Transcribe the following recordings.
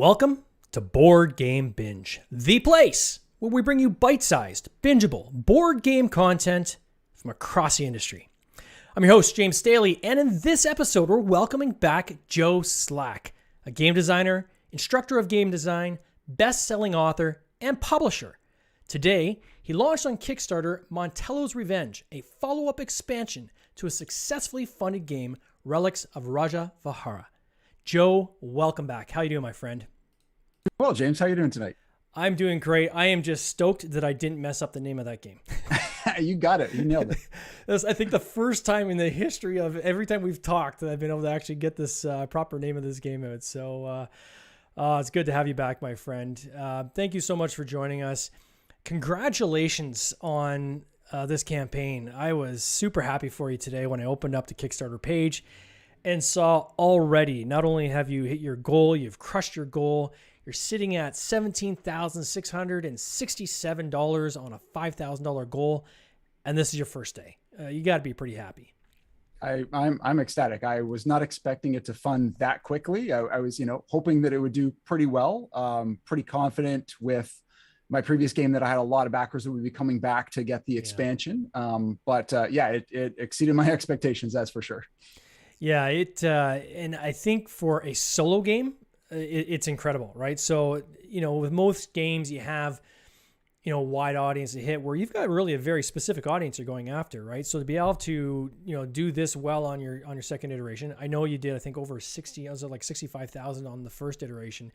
Welcome to Board Game Binge, the place where we bring you bite-sized, bingeable board game content from across the industry. I'm your host, James Staley, and in this episode, we're welcoming back Joe Slack, a game designer, instructor of game design, best-selling author, and publisher. Today, he launched on Kickstarter Montalos Revenge, a follow-up expansion to a successfully funded game, Relics of Rajavihara. Joe, welcome back. How you doing, my friend? Well, James, how you doing tonight? I'm doing great. I am just stoked that I didn't mess up the name of that game. You got it. You nailed it. That's, I think, the first time in the history of every time we've talked that I've been able to actually get this proper name of this game out. So it's good to have you back, my friend. Thank you so much for joining us. Congratulations on this campaign. I was super happy for you today when I opened up the Kickstarter page and saw already, not only have you hit your goal, you've crushed your goal. You're sitting at $17,667 on a $5,000 goal, and this is your first day. You got to be pretty happy. I'm ecstatic. I was not expecting it to fund that quickly. I was, hoping that it would do pretty well. Pretty confident with my previous game that I had a lot of backers that would be coming back to get the expansion. It exceeded my expectations. That's for sure. Yeah, and I think for a solo game, it's incredible, right? So, with most games you have, wide audience to hit where you've got really a very specific audience you're going after, right? So to be able to, do this well on your second iteration, I know you did, I think over 60, I was at like 65,000 on the first iteration,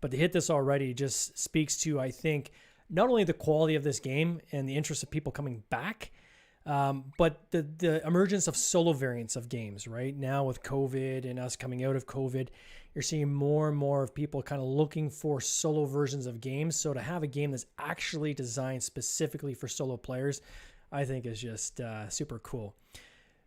but to hit this already just speaks to, I think, not only the quality of this game and the interest of people coming back, but the emergence of solo variants of games, right? Now with COVID and us coming out of COVID, you're seeing more and more of people kind of looking for solo versions of games. So to have a game that's actually designed specifically for solo players, I think is just super cool.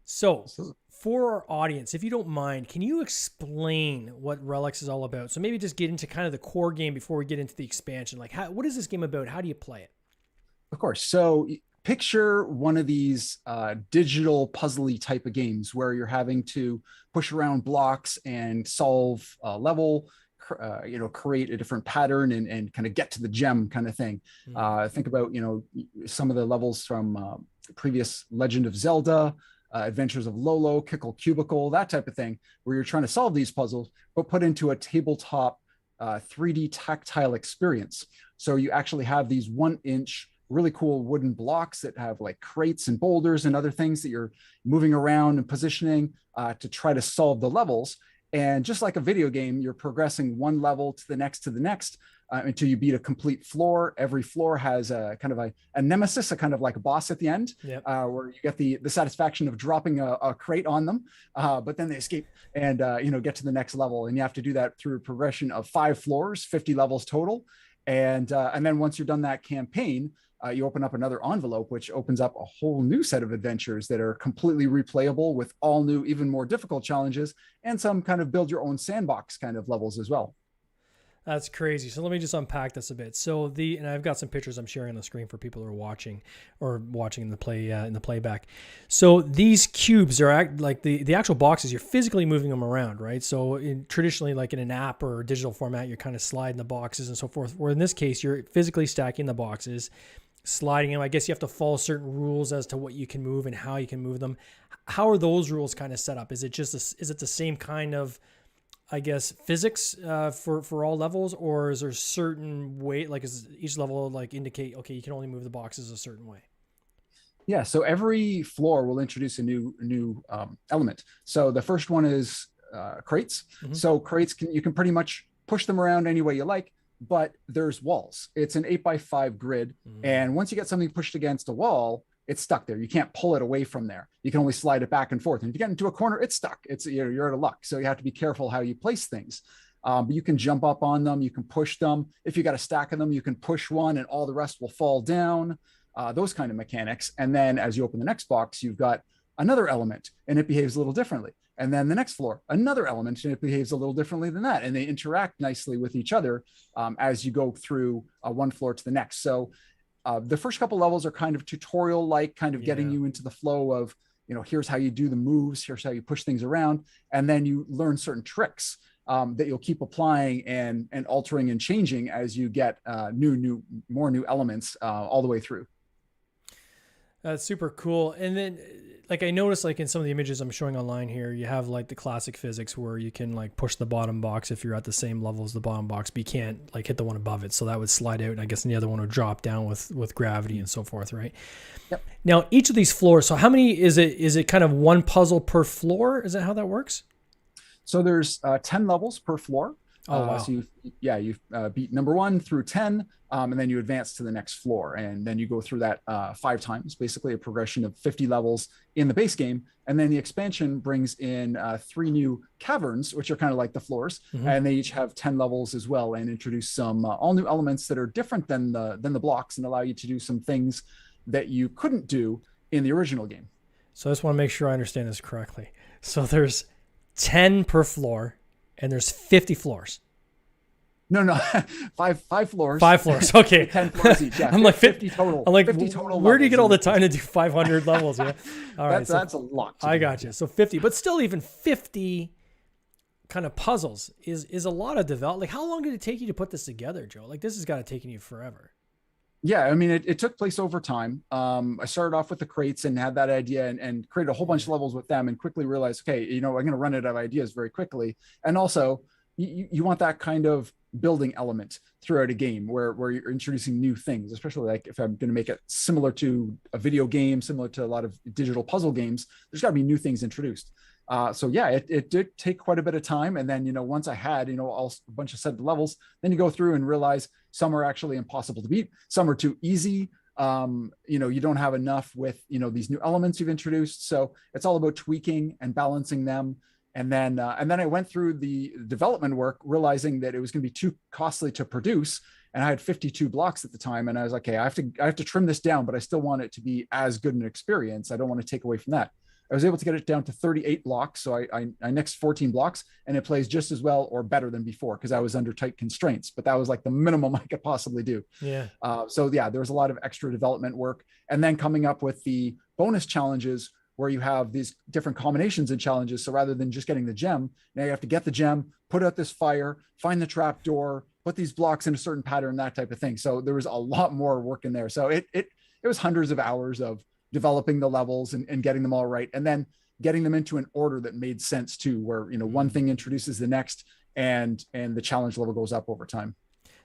So for our audience, if you don't mind, can you explain what Relics is all about? So maybe just get into kind of the core game before we get into the expansion. Like, what is this game about? How do you play it? Of course. So picture one of these digital puzzly type of games where you're having to push around blocks and solve a level, create a different pattern and kind of get to the gem kind of thing. Think about, some of the levels from previous Legend of Zelda, Adventures of Lolo, Kickle Cubicle, that type of thing, where you're trying to solve these puzzles, but put into a tabletop 3D tactile experience. So you actually have these 1-inch really cool wooden blocks that have like crates and boulders and other things that you're moving around and positioning to try to solve the levels. And just like a video game, you're progressing one level to the next until you beat a complete floor. Every floor has a kind of a nemesis, a kind of like a boss at the end, where you get the satisfaction of dropping a crate on them, but then they escape and get to the next level. And you have to do that through a progression of 5 floors, 50 levels total. And then once you're done that campaign, you open up another envelope, which opens up a whole new set of adventures that are completely replayable with all new, even more difficult challenges and some kind of build your own sandbox kind of levels as well. That's crazy. So let me just unpack this a bit. So and I've got some pictures I'm sharing on the screen for people who are watching in the playback. So these cubes are like the actual boxes. You're physically moving them around, right? So traditionally, like in an app or a digital format, you're kind of sliding the boxes and so forth. Where in this case, you're physically stacking the boxes, sliding them. I guess you have to follow certain rules as to what you can move and how you can move them. How are those rules kind of set up? Is it the same kind of, I guess, physics for all levels, or is there certain way, like is each level like indicate, okay, you can only move the boxes a certain way? Yeah, so every floor will introduce a new element. So the first one is crates. Mm-hmm. So crates you can pretty much push them around any way you like, but there's walls. It's an 8x5 grid. Mm-hmm. And once you get something pushed against a wall, it's stuck there. You can't pull it away from there. You can only slide it back and forth. And if you get into a corner, it's stuck. You're out of luck. So you have to be careful how you place things. But you can jump up on them. You can push them. If you got a stack of them, you can push one and all the rest will fall down. Those kind of mechanics. And then as you open the next box, you've got another element and it behaves a little differently. And then the next floor, another element, and it behaves a little differently than that. And they interact nicely with each other as you go through one floor to the next. So the first couple levels are kind of tutorial-like, kind of getting you into the flow of, here's how you do the moves, here's how you push things around. And then you learn certain tricks that you'll keep applying and altering and changing as you get more new elements all the way through. That's super cool. And then like I noticed like in some of the images I'm showing online here, you have like the classic physics where you can like push the bottom box if you're at the same level as the bottom box, but you can't like hit the one above it. So that would slide out, and I guess the other one would drop down with gravity and so forth, right? Yep. Now each of these floors, so how many is it? Is it kind of one puzzle per floor? Is that how that works? So there's 10 levels per floor. Oh, wow. So you've beat number 1 through 10, and then you advance to the next floor, and then you go through that 5 times, basically a progression of 50 levels in the base game. And then the expansion brings in 3 new caverns, which are kind of like the floors, and they each have 10 levels as well, and introduce some all new elements that are different than the blocks and allow you to do some things that you couldn't do in the original game. So I just want to make sure I understand this correctly. So there's 10 per floor, and there's 50 floors. No, five floors. 5 floors. Okay. 10 floors each. Yeah. I'm like 50 total. I'm like, 50 total. Where do you get all the time to do 500 levels? Yeah. All right. That's a lot. I got you. So 50, but still even 50 kind of puzzles is a lot of development. Like how long did it take you to put this together, Joe? Like this has got to take you forever. Yeah, I mean, it took place over time. I started off with the crates and had that idea and created a whole bunch of levels with them, and quickly realized, okay, I'm going to run out of ideas very quickly. And also, you want that kind of building element throughout a game where you're introducing new things, especially like if I'm going to make it similar to a video game, similar to a lot of digital puzzle games, there's got to be new things introduced. So yeah, it did take quite a bit of time. And then, once I had, a bunch of set levels, then you go through and realize some are actually impossible to beat. Some are too easy. You don't have enough with, these new elements you've introduced. So it's all about tweaking and balancing them. And then I went through the development work, realizing that it was going to be too costly to produce. And I had 52 blocks at the time. And I was like, okay, I have to trim this down, but I still want it to be as good an experience. I don't want to take away from that. I was able to get it down to 38 blocks. So I nixed 14 blocks, and it plays just as well or better than before because I was under tight constraints, but that was like the minimum I could possibly do. Yeah. So yeah, there was a lot of extra development work, and then coming up with the bonus challenges where you have these different combinations and challenges. So rather than just getting the gem, now you have to get the gem, put out this fire, find the trap door, put these blocks in a certain pattern, that type of thing. So there was a lot more work in there. So it was hundreds of hours of developing the levels and getting them all right. And then getting them into an order that made sense too, where, one thing introduces the next and the challenge level goes up over time.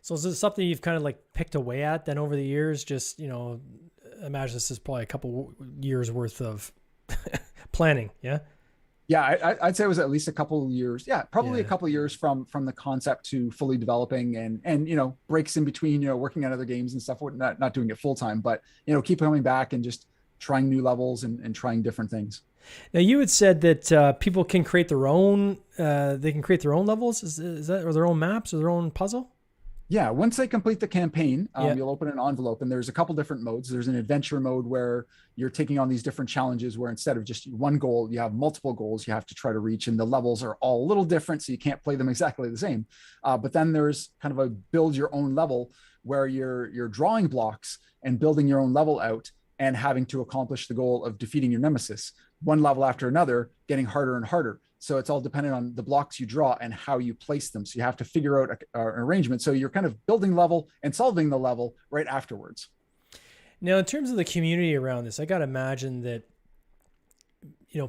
So is this something you've kind of like picked away at then over the years? Just, imagine this is probably a couple years worth of planning. Yeah. Yeah. I'd say it was at least a couple of years. Yeah. Probably a couple of years from the concept to fully developing and breaks in between, working on other games and stuff, not doing it full time, but, keep coming back and just trying new levels and trying different things. Now you had said that people can create their own, they can create their own levels. Is that, or their own maps or their own puzzle? Yeah, once they complete the campaign, you'll open an envelope, and there's a couple different modes. There's an adventure mode where you're taking on these different challenges where instead of just one goal, you have multiple goals you have to try to reach, and the levels are all a little different, so you can't play them exactly the same. But then there's kind of a build your own level where you're drawing blocks and building your own level out and having to accomplish the goal of defeating your nemesis, one level after another, getting harder and harder. So it's all dependent on the blocks you draw and how you place them. So you have to figure out an arrangement. So you're kind of building level and solving the level right afterwards. Now, in terms of the community around this, I got to imagine that,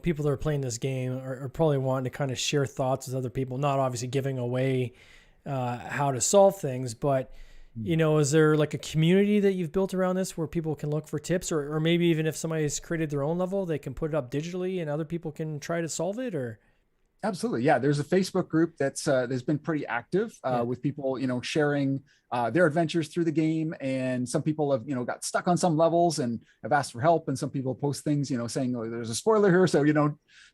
people that are playing this game are probably wanting to kind of share thoughts with other people, not obviously giving away how to solve things, but is there like a community that you've built around this where people can look for tips, or maybe even if somebody's created their own level, they can put it up digitally and other people can try to solve it? Or Absolutely. Yeah. There's a Facebook group that's been pretty active with people, sharing their adventures through the game. And some people have, got stuck on some levels and have asked for help. And some people post things, saying, oh, there's a spoiler here. So,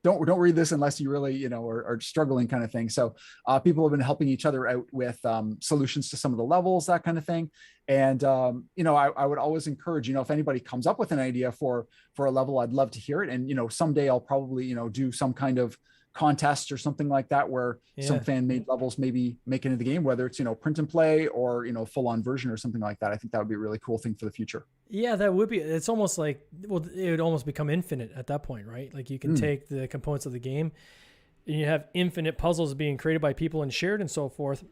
don't read this unless you really, are struggling, kind of thing. So people have been helping each other out with solutions to some of the levels, that kind of thing. And, I would always encourage, if anybody comes up with an idea for a level, I'd love to hear it. And, someday I'll probably, do some kind of contest or something like that where some fan-made levels maybe make it into the game, whether it's print and play or full-on version or something like that. I think that would be a really cool thing for the future. Yeah, that would be. It's almost like, it would almost become infinite at that point, right? Like you can take the components of the game and you have infinite puzzles being created by people and shared and so forth.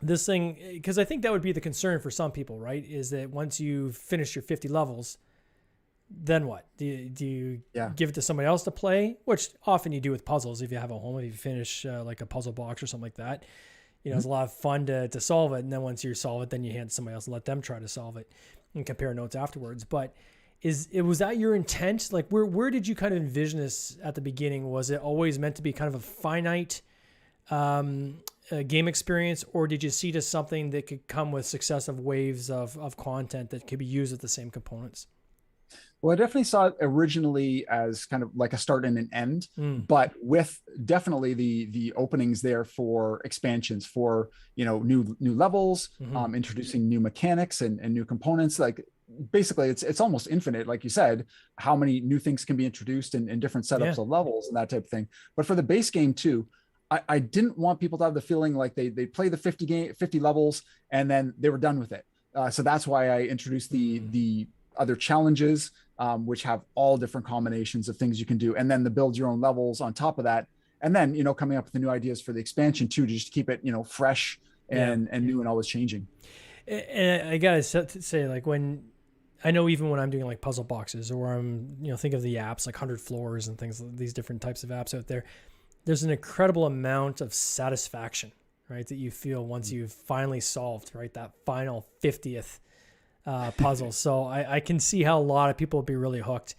This thing, because I think that would be the concern for some people, right? Is that once you've finished your 50 levels, then what? Do you give it to somebody else to play? Which often you do with puzzles. If you have a home, if you finish like a puzzle box or something like that, it's a lot of fun to solve it. And then once you solve it, then you hand it to somebody else and let them try to solve it and compare notes afterwards. But was that your intent? Like where did you kind of envision this at the beginning? Was it always meant to be kind of a finite game experience, or did you see it as something that could come with successive waves of content that could be used with the same components? Well, I definitely saw it originally as kind of like a start and an end, but with definitely the openings there for expansions, for new levels, introducing new mechanics and new components. Like basically, it's almost infinite, like you said, how many new things can be introduced in different setups of levels and that type of thing. But for the base game too, I didn't want people to have the feeling like they play the 50 levels and then they were done with it. So that's why I introduced the other challenges, which have all different combinations of things you can do, and then the build your own levels on top of that, and then coming up with the new ideas for the expansion too, to just keep it fresh and new and always changing. And I gotta say, like, when I know, even when I'm doing like puzzle boxes, or I'm think of the apps like 100 Floors and things, these different types of apps out there, there's an incredible amount of satisfaction, right, that you feel once you've finally solved, right, that final 50th puzzle. So I can see how a lot of people would be really hooked.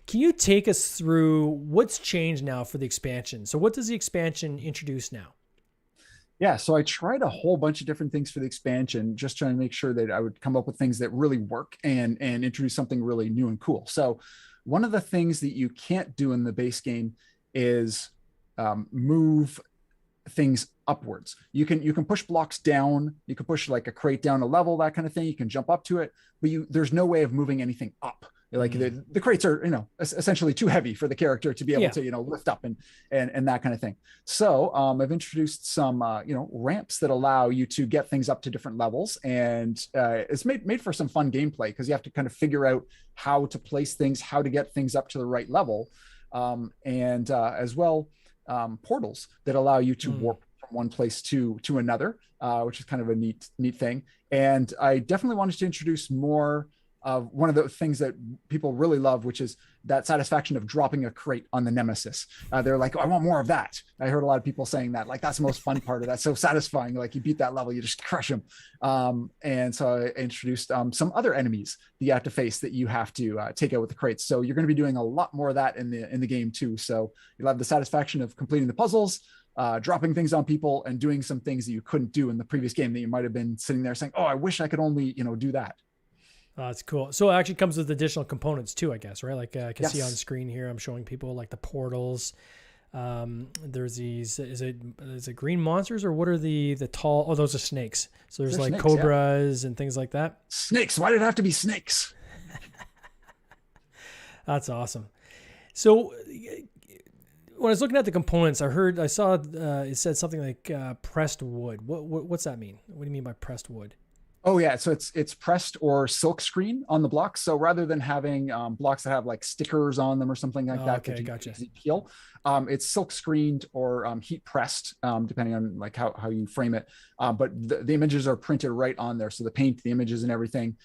Can you take us through what's changed now for the expansion? So what does the expansion introduce now? Yeah, so I tried a whole bunch of different things for the expansion, just trying to make sure that I would come up with things that really work and introduce something really new and cool. So one of the things that you can't do in the base game is move things upwards. You can push blocks down, you can push like a crate down a level, that kind of thing. You can jump up to it, but there's no way of moving anything up. Like the crates are essentially too heavy for the character to be able to lift up and that kind of thing. So I've introduced some ramps that allow you to get things up to different levels, and it's made for some fun gameplay, because you have to kind of figure out how to place things, how to get things up to the right level, and as well portals that allow you to warp from one place to another, which is kind of a neat thing. And I definitely wanted to introduce more of one of the things that people really love, which is that satisfaction of dropping a crate on the nemesis. They're like, oh, I want more of that. I heard a lot of people saying that, like, that's the most fun part of that. So satisfying. Like, you beat that level, you just crush them. And so I introduced some other enemies that you have to face, that you have to take out with the crates. So you're going to be doing a lot more of that in the game too. So you'll have the satisfaction of completing the puzzles, dropping things on people, and doing some things that you couldn't do in the previous game that you might have been sitting there saying, oh, I wish I could only do that. That's cool. So it actually comes with additional components too, I guess, right? Like I can see on screen here, I'm showing people like the portals. There's these, is it green monsters, or what are the tall? Oh, those are snakes. So there's like snakes, cobras and things like that. Snakes. Why did it have to be snakes? That's awesome. So when I was looking at the components, I saw it said something like pressed wood. What's that mean? What do you mean by pressed wood? Oh yeah, so it's pressed or silk screen on the blocks. So rather than having blocks that have like stickers on them or something like that, okay, gotcha. Peel, it's silk screened or heat pressed, depending on like how you frame it. But the images are printed right on there, so the paint, the images, and everything,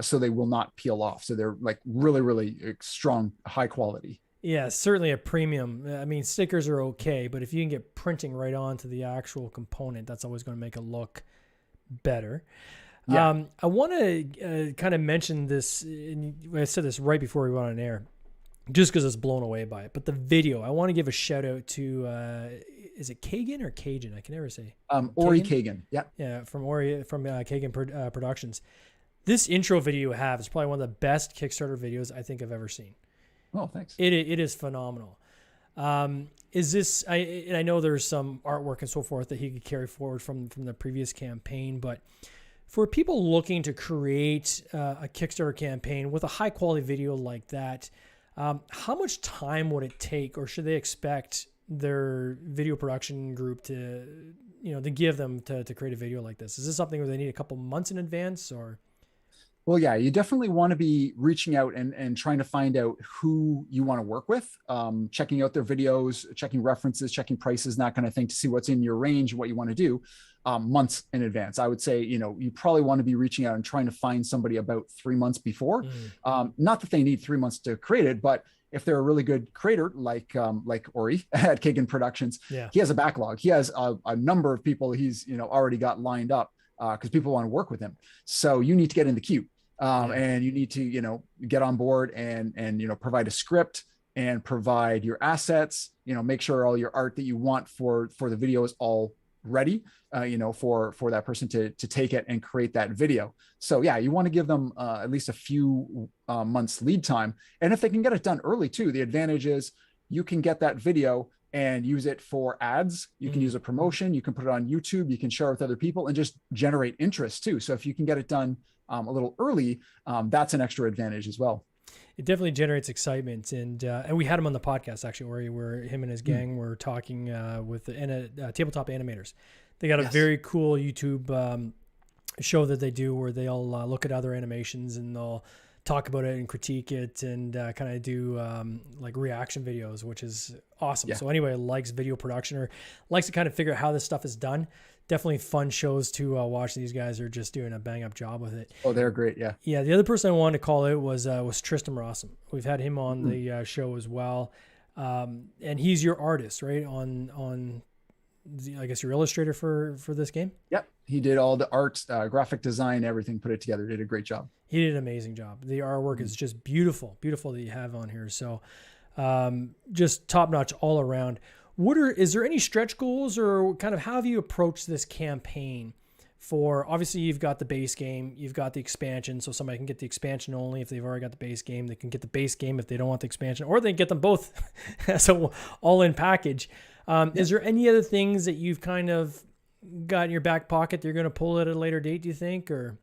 so they will not peel off. So they're like really strong, high quality. Yeah, certainly a premium. I mean, stickers are okay, but if you can get printing right onto the actual component, that's always going to make it look better. Yeah. I want to kind of mention this, and I said this right before we went on air, just because I was blown away by it. But the video, I want to give a shout out to, is it Kagan or Cajun? I can never say. Ori Kagan. Yeah. Yeah, from Kagan Productions. This intro video you have is probably one of the best Kickstarter videos I think I've ever seen. Oh, thanks. It is phenomenal. Is this? I know there's some artwork and so forth that he could carry forward from the previous campaign, but for people looking to create a Kickstarter campaign with a high quality video like that, how much time would it take, or should they expect their video production group to give them to create a video like this? Is this something where they need a couple months in advance, or? Well, yeah, you definitely want to be reaching out and trying to find out who you want to work with, checking out their videos, checking references, checking prices, and that kind of thing to see what's in your range, what you want to do months in advance. I would say, you probably want to be reaching out and trying to find somebody about 3 months before. Not that they need 3 months to create it, but if they're a really good creator, like Ori at Kagan Productions, Yeah. he has a backlog. He has a number of people he's already got lined up because people want to work with him. So you need to get in the queue. And you need to, get on board and provide a script and provide your assets, make sure all your art that you want for the video is all ready, for that person to take it and create that video. So yeah, you want to give them at least a few months lead time. And if they can get it done early too, the advantage is you can get that video and use it for ads. You can use a promotion, you can put it on YouTube, you can share with other people and just generate interest too. So if you can get it done a little early, that's an extra advantage as well. It definitely generates excitement, and we had him on the podcast actually, where him and his gang were talking with the tabletop animators. They got a very cool YouTube show that they do where they all look at other animations and they'll talk about it and critique it and kind of do like reaction videos, which is awesome. So anybody who likes video production or likes to kind of figure out how this stuff is done, definitely fun shows to watch. These guys are just doing a bang up job with it. Oh, they're great. Yeah. Yeah. The other person I wanted to call out was Tristan Rossum. We've had him on the show as well. And he's your artist, right? On I guess your illustrator for this game. Yep. He did all the art, graphic design, everything, put it together. Did a great job. He did an amazing job. The artwork is just beautiful that you have on here. So just top notch all around. Is there any stretch goals or kind of how have you approached this campaign for, obviously you've got the base game, you've got the expansion. So somebody can get the expansion only. If they've already got the base game, they can get the base game if they don't want the expansion, or they can get them both as a all in package. Is there any other things that you've kind of got in your back pocket that you're going to pull at a later date, do you think, or?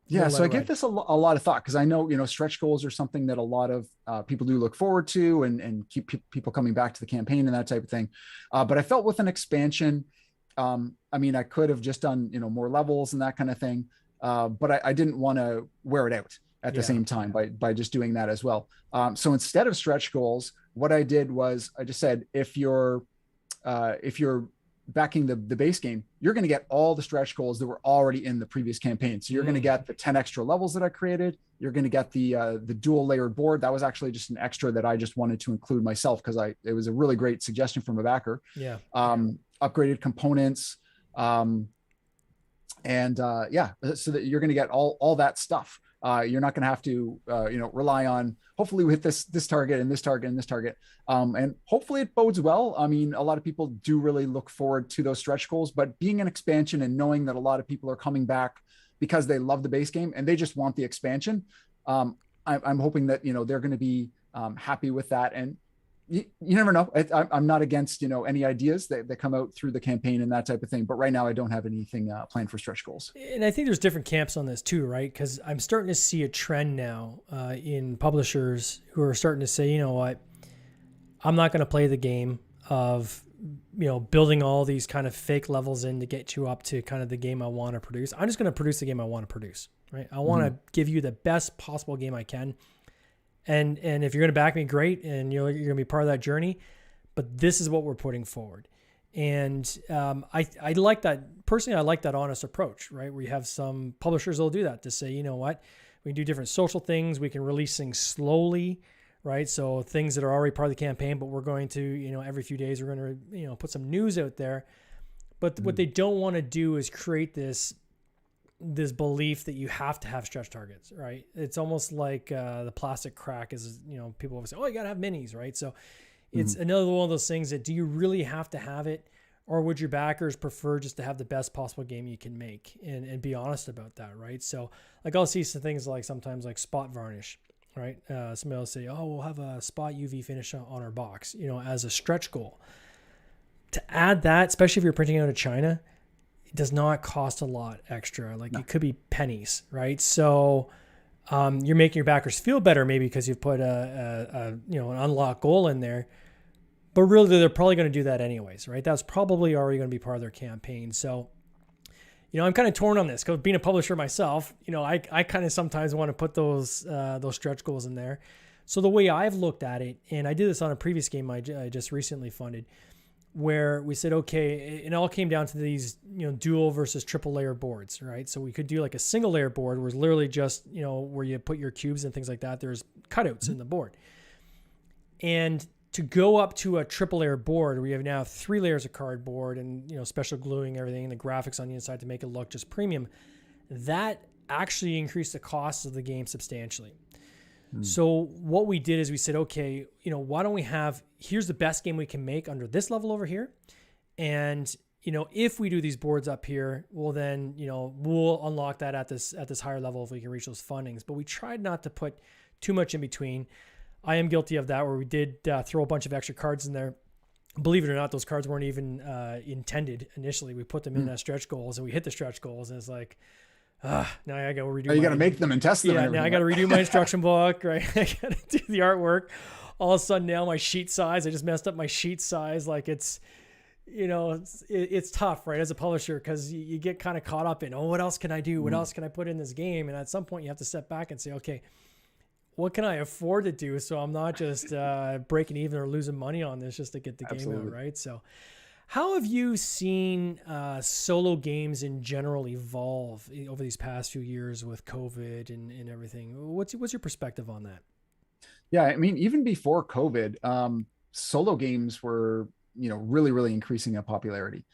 Yeah, so I give this a lot of thought because I know, stretch goals are something that a lot of people do look forward to and keep people coming back to the campaign and that type of thing. But I felt with an expansion, I could have just done, more levels and that kind of thing. But I didn't want to wear it out at the same time by just doing that as well. So instead of stretch goals, what I did was I just said, if you're backing the base game, you're going to get all the stretch goals that were already in the previous campaign. So you're going to get the 10 extra levels that I created. You're going to get the dual layered board. That was actually just an extra that I just wanted to include myself because it was a really great suggestion from a backer. Yeah. Upgraded components. So that you're going to get all that stuff. You're not going to have to, rely on, hopefully we hit this target and this target and this target. And hopefully it bodes well. I mean, a lot of people do really look forward to those stretch goals, but being an expansion and knowing that a lot of people are coming back because they love the base game and they just want the expansion. I'm hoping that, they're going to be happy with that. And you never know. I'm not against, any ideas that come out through the campaign and that type of thing. But right now I don't have anything planned for stretch goals. And I think there's different camps on this too, right? Because I'm starting to see a trend now in publishers who are starting to say, you know what, I'm not going to play the game of, building all these kind of fake levels in to get you up to kind of the game I want to produce. I'm just going to produce the game I want to produce, right? I want to give you the best possible game I can. And if you're going to back me, great. And you're going to be part of that journey, but this is what we're putting forward. And I like that personally. I like that honest approach, right? Where you have some publishers that'll do that to say, you know what, we can do different social things. We can release things slowly, right? So things that are already part of the campaign, but we're going to, every few days we're going to, put some news out there. But what they don't want to do is create this belief that you have to have stretch targets, right? It's almost like the plastic crack is, people always say, oh, you got to have minis, right? So it's another one of those things that do you really have to have it, or would your backers prefer just to have the best possible game you can make and be honest about that, right? So like I'll see some things like sometimes like spot varnish, right? Somebody will say, oh, we'll have a spot UV finish on our box, as a stretch goal. To add that, especially if you're printing out of China, it does not cost a lot extra. Like it could be pennies, right? So you're making your backers feel better maybe because you've put an unlock goal in there, but really they're probably going to do that anyways, right? That's probably already going to be part of their campaign. So, I'm kind of torn on this because being a publisher myself, I kind of sometimes want to put those stretch goals in there. So the way I've looked at it, and I did this on a previous game I just recently funded, where we said, okay, it all came down to these, dual versus triple layer boards, right? So we could do like a single layer board where it's literally just, where you put your cubes and things like that. There's cutouts in the board. And to go up to a triple layer board, we have now 3 layers of cardboard and, special gluing everything and the graphics on the inside to make it look just premium. That actually increased the cost of the game substantially. So what we did is we said, okay, why don't we here's the best game we can make under this level over here. And, if we do these boards up here, well then, we'll unlock that at this higher level if we can reach those fundings. But we tried not to put too much in between. I am guilty of that, where we did throw a bunch of extra cards in there. Believe it or not, those cards weren't even intended initially. We put them in as stretch goals, and we hit the stretch goals, and it's like, now I got to redo. You got to make them and test them. Yeah, now I got to redo my instruction book, right? I got to do the artwork. All of a sudden, now my sheet size, I just messed up my sheet size. Like it's tough, right, as a publisher, because you get kind of caught up in, what else can I do? What else can I put in this game? And at some point, you have to step back and say, okay, what can I afford to do so I'm not just breaking even or losing money on this just to get the game out, right? So how have you seen solo games in general evolve over these past few years with COVID and everything? What's your perspective on that? Yeah, I mean, even before COVID, solo games were, really, really increasing in popularity.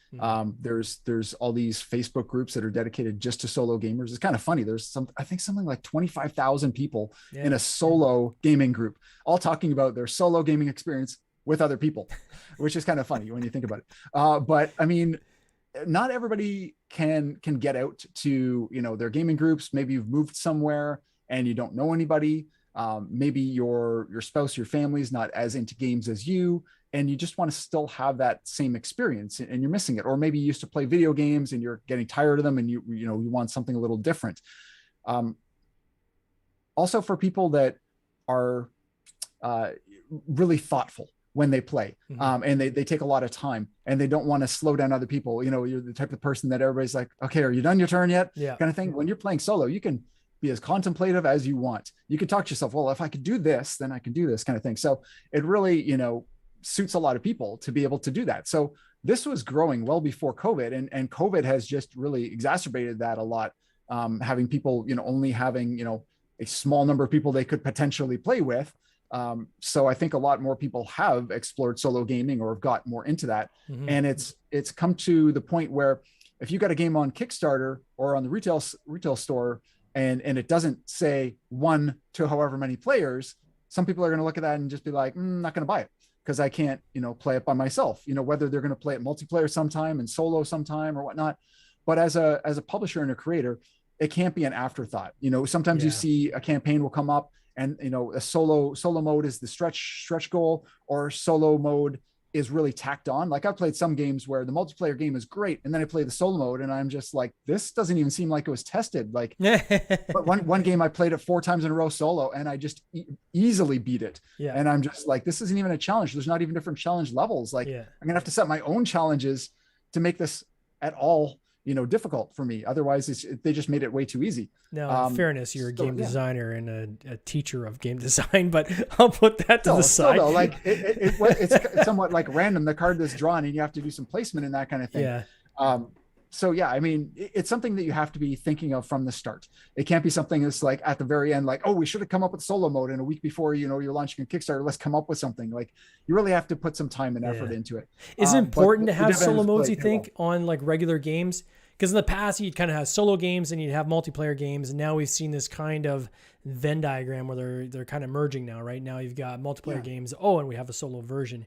There's all these Facebook groups that are dedicated just to solo gamers. It's kind of funny. There's I think something like 25,000 people in a solo gaming group, all talking about their solo gaming experience with other people, which is kind of funny when you think about it. But I mean, not everybody can get out to, their gaming groups. Maybe you've moved somewhere and you don't know anybody. Maybe your spouse, your family's not as into games as you, and you just want to still have that same experience and you're missing it. Or maybe you used to play video games and you're getting tired of them and you want something a little different. Also for people that are really thoughtful when they play, and they take a lot of time and they don't want to slow down other people. You're the type of person that everybody's like, okay, are you done your turn yet? Yeah. Kind of thing. When you're playing solo, you can be as contemplative as you want. You can talk to yourself, well, if I could do this, then I can do this kind of thing. So it really, suits a lot of people to be able to do that. So this was growing well before COVID, and COVID has just really exacerbated that a lot. Having people, only having, a small number of people they could potentially play with. So I think a lot more people have explored solo gaming or have got more into that. And it's come to the point where if you got a game on Kickstarter or on the retail store, and it doesn't say 1 to however many players, some people are going to look at that and just be like, not going to buy it because I can't, play it by myself, whether they're going to play it multiplayer sometime and solo sometime or whatnot. But as a publisher and a creator, it can't be an afterthought. Sometimes you see a campaign will come up and, a solo mode is the stretch goal, or solo mode is really tacked on. Like I've played some games where the multiplayer game is great, and then I play the solo mode and I'm just like, this doesn't even seem like it was tested. Like but one game I played it 4 times in a row solo and I just easily beat it. Yeah. And I'm just like, this isn't even a challenge. There's not even different challenge levels. Like I'm gonna have to set my own challenges to make this at all, difficult for me. Otherwise they just made it way too easy. Now, in fairness, you're a game designer and a teacher of game design, but I'll put that to the side. Still, like it's somewhat like random, the card that's drawn, and you have to do some placement and that kind of thing. Yeah. So yeah, I mean, it's something that you have to be thinking of from the start. It can't be something that's like at the very end, like, oh, we should have come up with solo mode, and a week before, you're launching a Kickstarter, let's come up with something. Like, you really have to put some time and effort into it. Is it important to have solo modes, you think, on like regular games? Because in the past, you'd kind of have solo games and you'd have multiplayer games. And now we've seen this kind of Venn diagram where they're kind of merging now, right? Now you've got multiplayer games. Oh, and we have a solo version.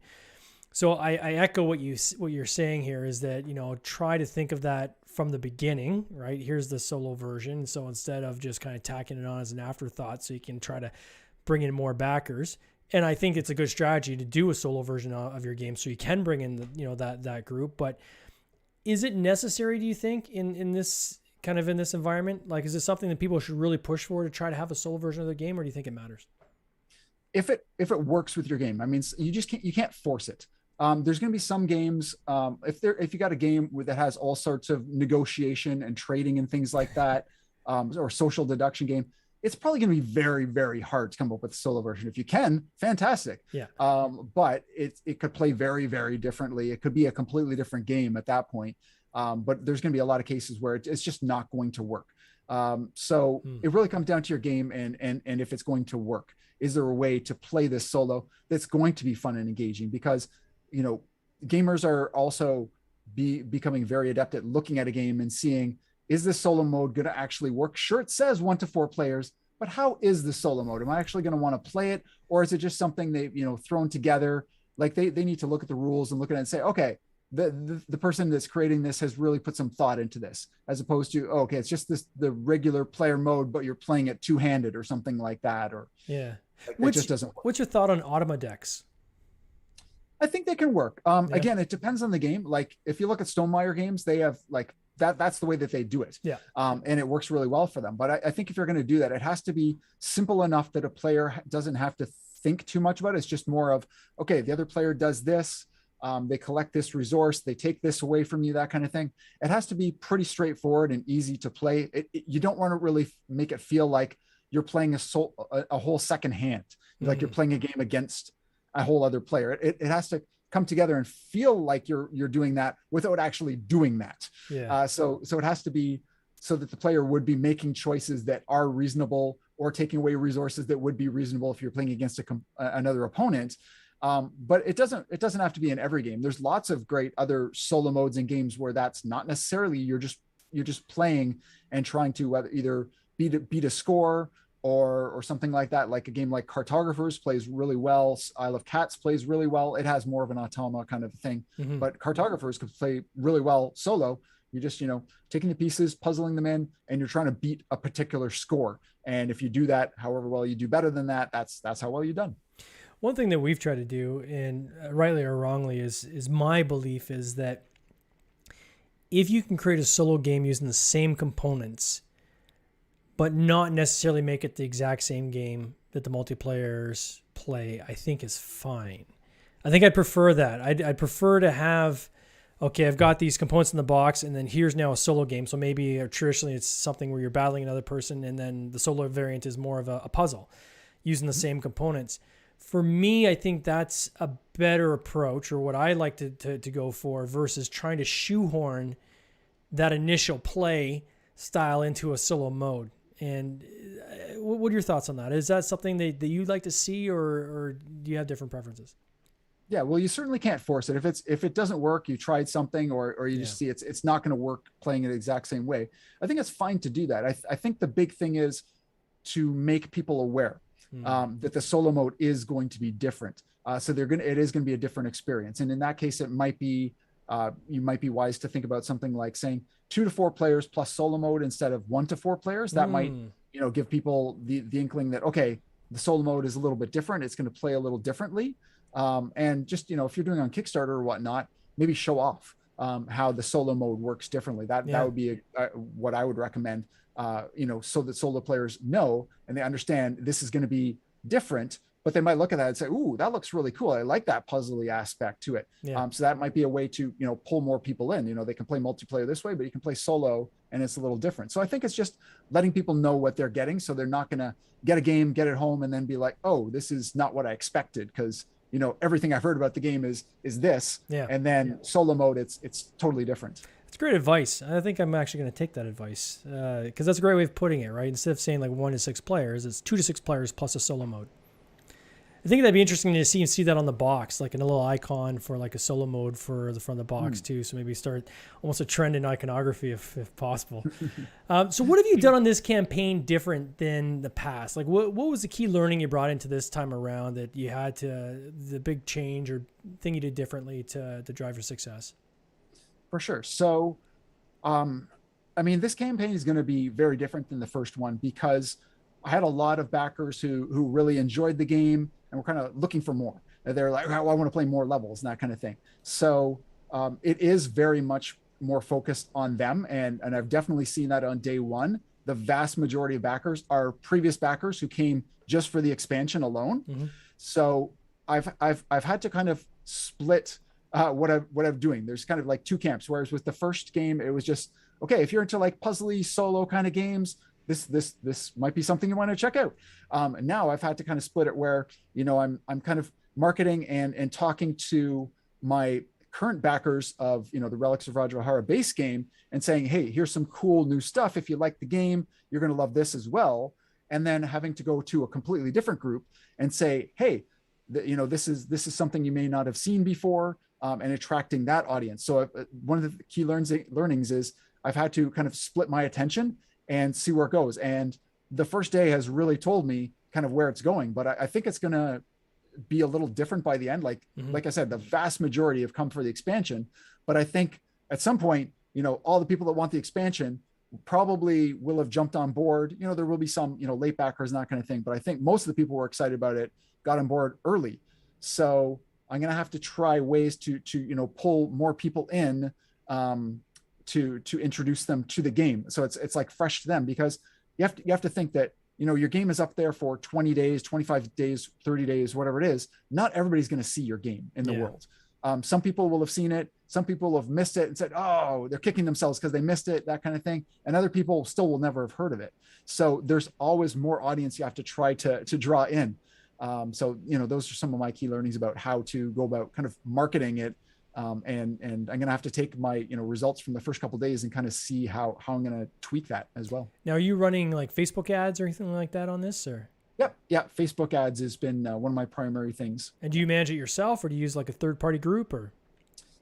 So I echo what you're saying here is that, try to think of that from the beginning, right? Here's the solo version. So instead of just kind of tacking it on as an afterthought, so you can try to bring in more backers. And I think it's a good strategy to do a solo version of your game so you can bring in that group. But is it necessary, do you think, in this environment? Like, is this something that people should really push for to try to have a solo version of their game, or do you think it matters? If it works with your game, I mean, you can't force it. There's going to be some games, if you got a game that has all sorts of negotiation and trading and things like that, or social deduction game, it's probably going to be very, very hard to come up with a solo version. If you can, fantastic. Yeah. But it could play very, very differently. It could be a completely different game at that point. But there's going to be a lot of cases where it's just not going to work. So it really comes down to your game and if it's going to work. Is there a way to play this solo that's going to be fun and engaging? Because, you know, gamers are also becoming very adept at looking at a game and seeing, is this solo mode going to actually work? Sure, it says 1 to 4 players, but how is the solo mode? Am I actually going to want to play it? Or is it just something they, you know, thrown together? Like they need to look at the rules and look at it and say, okay, the person that's creating this has really put some thought into this, as opposed to, oh, okay, it's just the regular player mode, but you're playing it two-handed or something like that. Or yeah, it just doesn't work. What's your thought on automa decks? I think they can work. Again, it depends on the game. Like if you look at Stonemaier games, they have like that's the way that they do it. Yeah. And it works really well for them. But I think if you're going to do that, it has to be simple enough that a player doesn't have to think too much about it. It's just more of, okay, the other player does this. They collect this resource, they take this away from you, that kind of thing. It has to be pretty straightforward and easy to play. You don't want to really make it feel like you're playing a whole second hand, like you're playing a game against a whole other player. It has to come together and feel like you're doing that without actually doing that. Yeah. So it has to be so that the player would be making choices that are reasonable, or taking away resources that would be reasonable if you're playing against another opponent. But it doesn't have to be in every game. There's lots of great other solo modes in games where that's not necessarily, you're just playing and trying to either beat a score or something like that. Like a game like Cartographers plays really well. Isle of Cats plays really well. It has more of an automa kind of thing, but Cartographers could play really well solo. You're just, taking the pieces, puzzling them in, and you're trying to beat a particular score. And if you do that, however well you do better than that, that's how well you've done. One thing that we've tried to do, and rightly or wrongly, is my belief is that if you can create a solo game using the same components, but not necessarily make it the exact same game that the multiplayers play, I think is fine. I think I'd prefer that. I'd prefer to have, okay, I've got these components in the box, and then here's now a solo game. So maybe traditionally it's something where you're battling another person, and then the solo variant is more of a puzzle using the same components. For me, I think that's a better approach, or what I like to go for, versus trying to shoehorn that initial play style into a solo mode. And what are your thoughts on that? Is that something that you'd like to see, or do you have different preferences? Yeah, well, you certainly can't force it. If it doesn't work, you tried something, or you just see it's not going to work playing it the exact same way. I think it's fine to do that. I think the big thing is to make people aware that the solo mode is going to be different. So it is going to be a different experience. And in that case, it might be, you might be wise to think about something like saying 2 to 4 players plus solo mode instead of 1 to 4 players. That might, give people the inkling that, okay, the solo mode is a little bit different. It's going to play a little differently. And just, if you're doing on Kickstarter or whatnot, maybe show off how the solo mode works differently. That would be what I would recommend. So that solo players know and they understand this is going to be different, but they might look at that and say, ooh, that looks really cool. I like that puzzly aspect to it. Yeah. So that might be a way to, pull more people in. They can play multiplayer this way, but you can play solo and it's a little different. So I think it's just letting people know what they're getting. So they're not going to get a game, get it home, and then be like, oh, this is not what I expected. Because, everything I've heard about the game is this. Yeah. And then solo mode, it's totally different. It's great advice. I think I'm actually going to take that advice because that's a great way of putting it, right? Instead of saying like 1 to 6 players, it's 2 to 6 players plus a solo mode. I think that'd be interesting to see that on the box, like in a little icon for like a solo mode for the front of the box too. So maybe start almost a trend in iconography if possible. So what have you done on this campaign different than the past? Like what was the key learning you brought into this time around that you had the big change or thing you did differently to drive your success? For sure. So, this campaign is going to be very different than the first one because I had a lot of backers who really enjoyed the game and were kind of looking for more. They're like, oh, I want to play more levels and that kind of thing. So it is very much more focused on them. And I've definitely seen that on day one. The vast majority of backers are previous backers who came just for the expansion alone. So I've had to kind of split what I'm doing. There's kind of like two camps. Whereas with the first game, it was just, okay, if you're into like puzzly solo kind of games, this might be something you want to check out. Now I've had to kind of split it where, I'm kind of marketing and talking to my current backers of, the Relics of Rajavihara base game and saying, hey, here's some cool new stuff. If you like the game, you're going to love this as well. And then having to go to a completely different group and say, hey, this is something you may not have seen before, and attracting that audience. So one of the key learnings is I've had to kind of split my attention and see where it goes. And the first day has really told me kind of where it's going, but I think it's going to be a little different by the end. Like I said, the vast majority have come for the expansion, but I think at some point, all the people that want the expansion probably will have jumped on board. There will be some, late backers and that kind of thing, but I think most of the people who were excited about it got on board early. So I'm going to have to try ways to pull more people in, to introduce them to the game. So it's like fresh to them, because you have to think that, your game is up there for 20 days, 25 days, 30 days, whatever it is. Not everybody's going to see your game in the world. Some people will have seen it. Some people will have missed it and said, oh, they're kicking themselves because they missed it, that kind of thing. And other people still will never have heard of it. So there's always more audience you have to try to draw in. So, those are some of my key learnings about how to go about kind of marketing it. And I'm going to have to take my, results from the first couple of days and kind of see how I'm going to tweak that as well. Now, are you running like Facebook ads or anything like that on this, or? Yep. Yeah. Facebook ads has been one of my primary things. And do you manage it yourself, or do you use like a third-party group, or?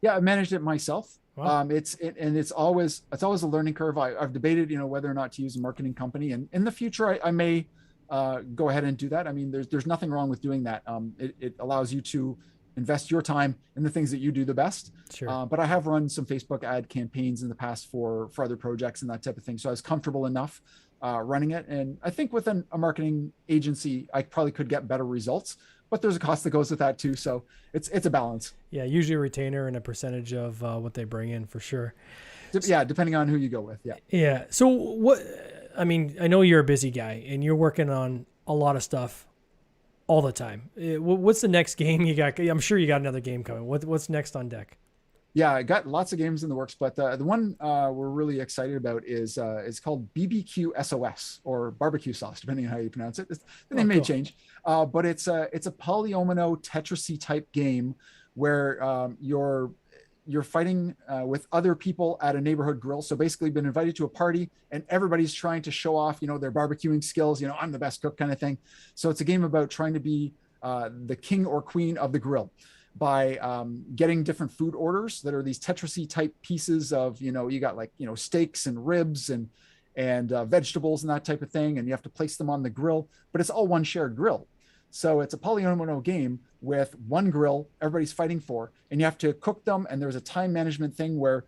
Yeah, I managed it myself. Wow. It's always a learning curve. I've debated, whether or not to use a marketing company, and in the future, I may go ahead and do that. I mean, there's nothing wrong with doing that. It allows you to invest your time in the things that you do the best. Sure. But I have run some Facebook ad campaigns in the past for other projects and that type of thing. So I was comfortable enough running it. And I think with a marketing agency, I probably could get better results, but there's a cost that goes with that too. So it's a balance. Yeah. Usually a retainer and a percentage of what they bring in, for sure. Yeah. Depending on who you go with. Yeah. Yeah. So I know you're a busy guy and you're working on a lot of stuff all the time. What's the next game you got? I'm sure you got another game coming. What's next on deck? Yeah, I got lots of games in the works, but the one we're really excited about is it's called BBQ SOS, or barbecue sauce, depending on how you pronounce it. The name may change, but it's a polyomino Tetris-y type game where you're fighting with other people at a neighborhood grill. So basically been invited to a party and everybody's trying to show off, their barbecuing skills, I'm the best cook kind of thing. So it's a game about trying to be the king or queen of the grill by getting different food orders that are these Tetris-y type pieces of, you got like, steaks and ribs and vegetables and that type of thing. And you have to place them on the grill, but it's all one shared grill. So it's a polyomino game with one grill everybody's fighting for, and you have to cook them. And there's a time management thing where,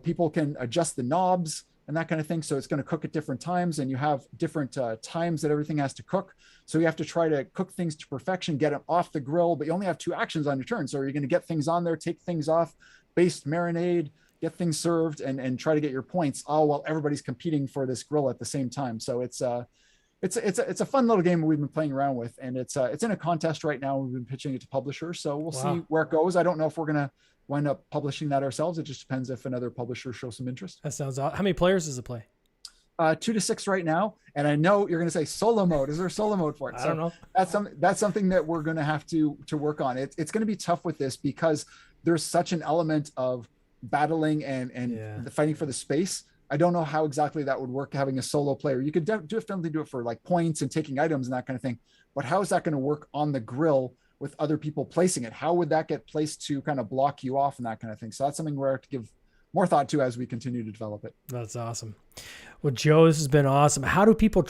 people can adjust the knobs and that kind of thing. So it's going to cook at different times, and you have different times that everything has to cook. So you have to try to cook things to perfection, get them off the grill, but you only have 2 actions on your turn. So you're going to get things on there, take things off, baste, marinade, get things served, and try to get your points all while everybody's competing for this grill at the same time. So it's a fun little game we've been playing around with, and it's in a contest right now. We've been pitching it to publishers, so we'll see where it goes. I don't know if we're going to wind up publishing that ourselves. It just depends if another publisher shows some interest. That sounds awesome. How many players does it play? 2 to 6 right now. And I know you're going to say solo mode. Is there a solo mode for it? I don't know. That's something that we're going to have to work on. It's going to be tough with this because there's such an element of battling and the fighting for the space. I don't know how exactly that would work having a solo player. You could definitely do it for like points and taking items and that kind of thing. But how is that going to work on the grill with other people placing it? How would that get placed to kind of block you off and that kind of thing? So that's something we're going to give more thought to as we continue to develop it. That's awesome. Well, Joe, this has been awesome. How do people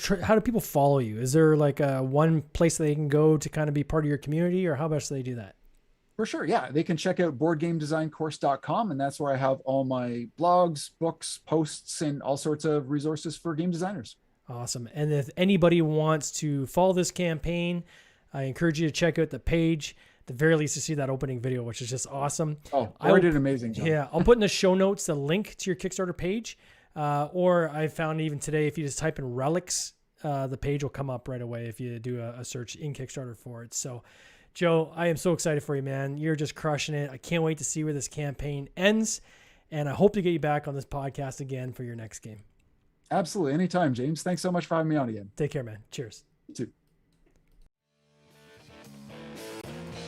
follow you? Is there like one place they can go to kind of be part of your community, or how best do they do that? For sure. Yeah. They can check out boardgamedesigncourse.com, and that's where I have all my blogs, books, posts, and all sorts of resources for game designers. Awesome. And if anybody wants to follow this campaign, I encourage you to check out the page, at the very least to see that opening video, which is just awesome. Oh, I did an amazing job. Yeah. I'll put in the show notes the link to your Kickstarter page. Or I found even today, if you just type in Relics, the page will come up right away if you do a search in Kickstarter for it. So Joe, I am so excited for you, man. You're just crushing it. I can't wait to see where this campaign ends. And I hope to get you back on this podcast again for your next game. Absolutely. Anytime, James. Thanks so much for having me on again. Take care, man. Cheers. You too.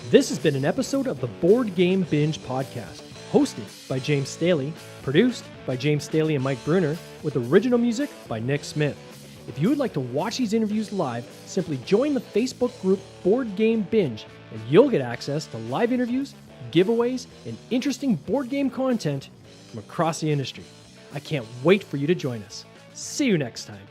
This has been an episode of the Board Game Binge podcast, hosted by James Staley, produced by James Staley and Mike Bruner, with original music by Nick Smith. If you would like to watch these interviews live, simply join the Facebook group Board Game Binge, and you'll get access to live interviews, giveaways, and interesting board game content from across the industry. I can't wait for you to join us. See you next time.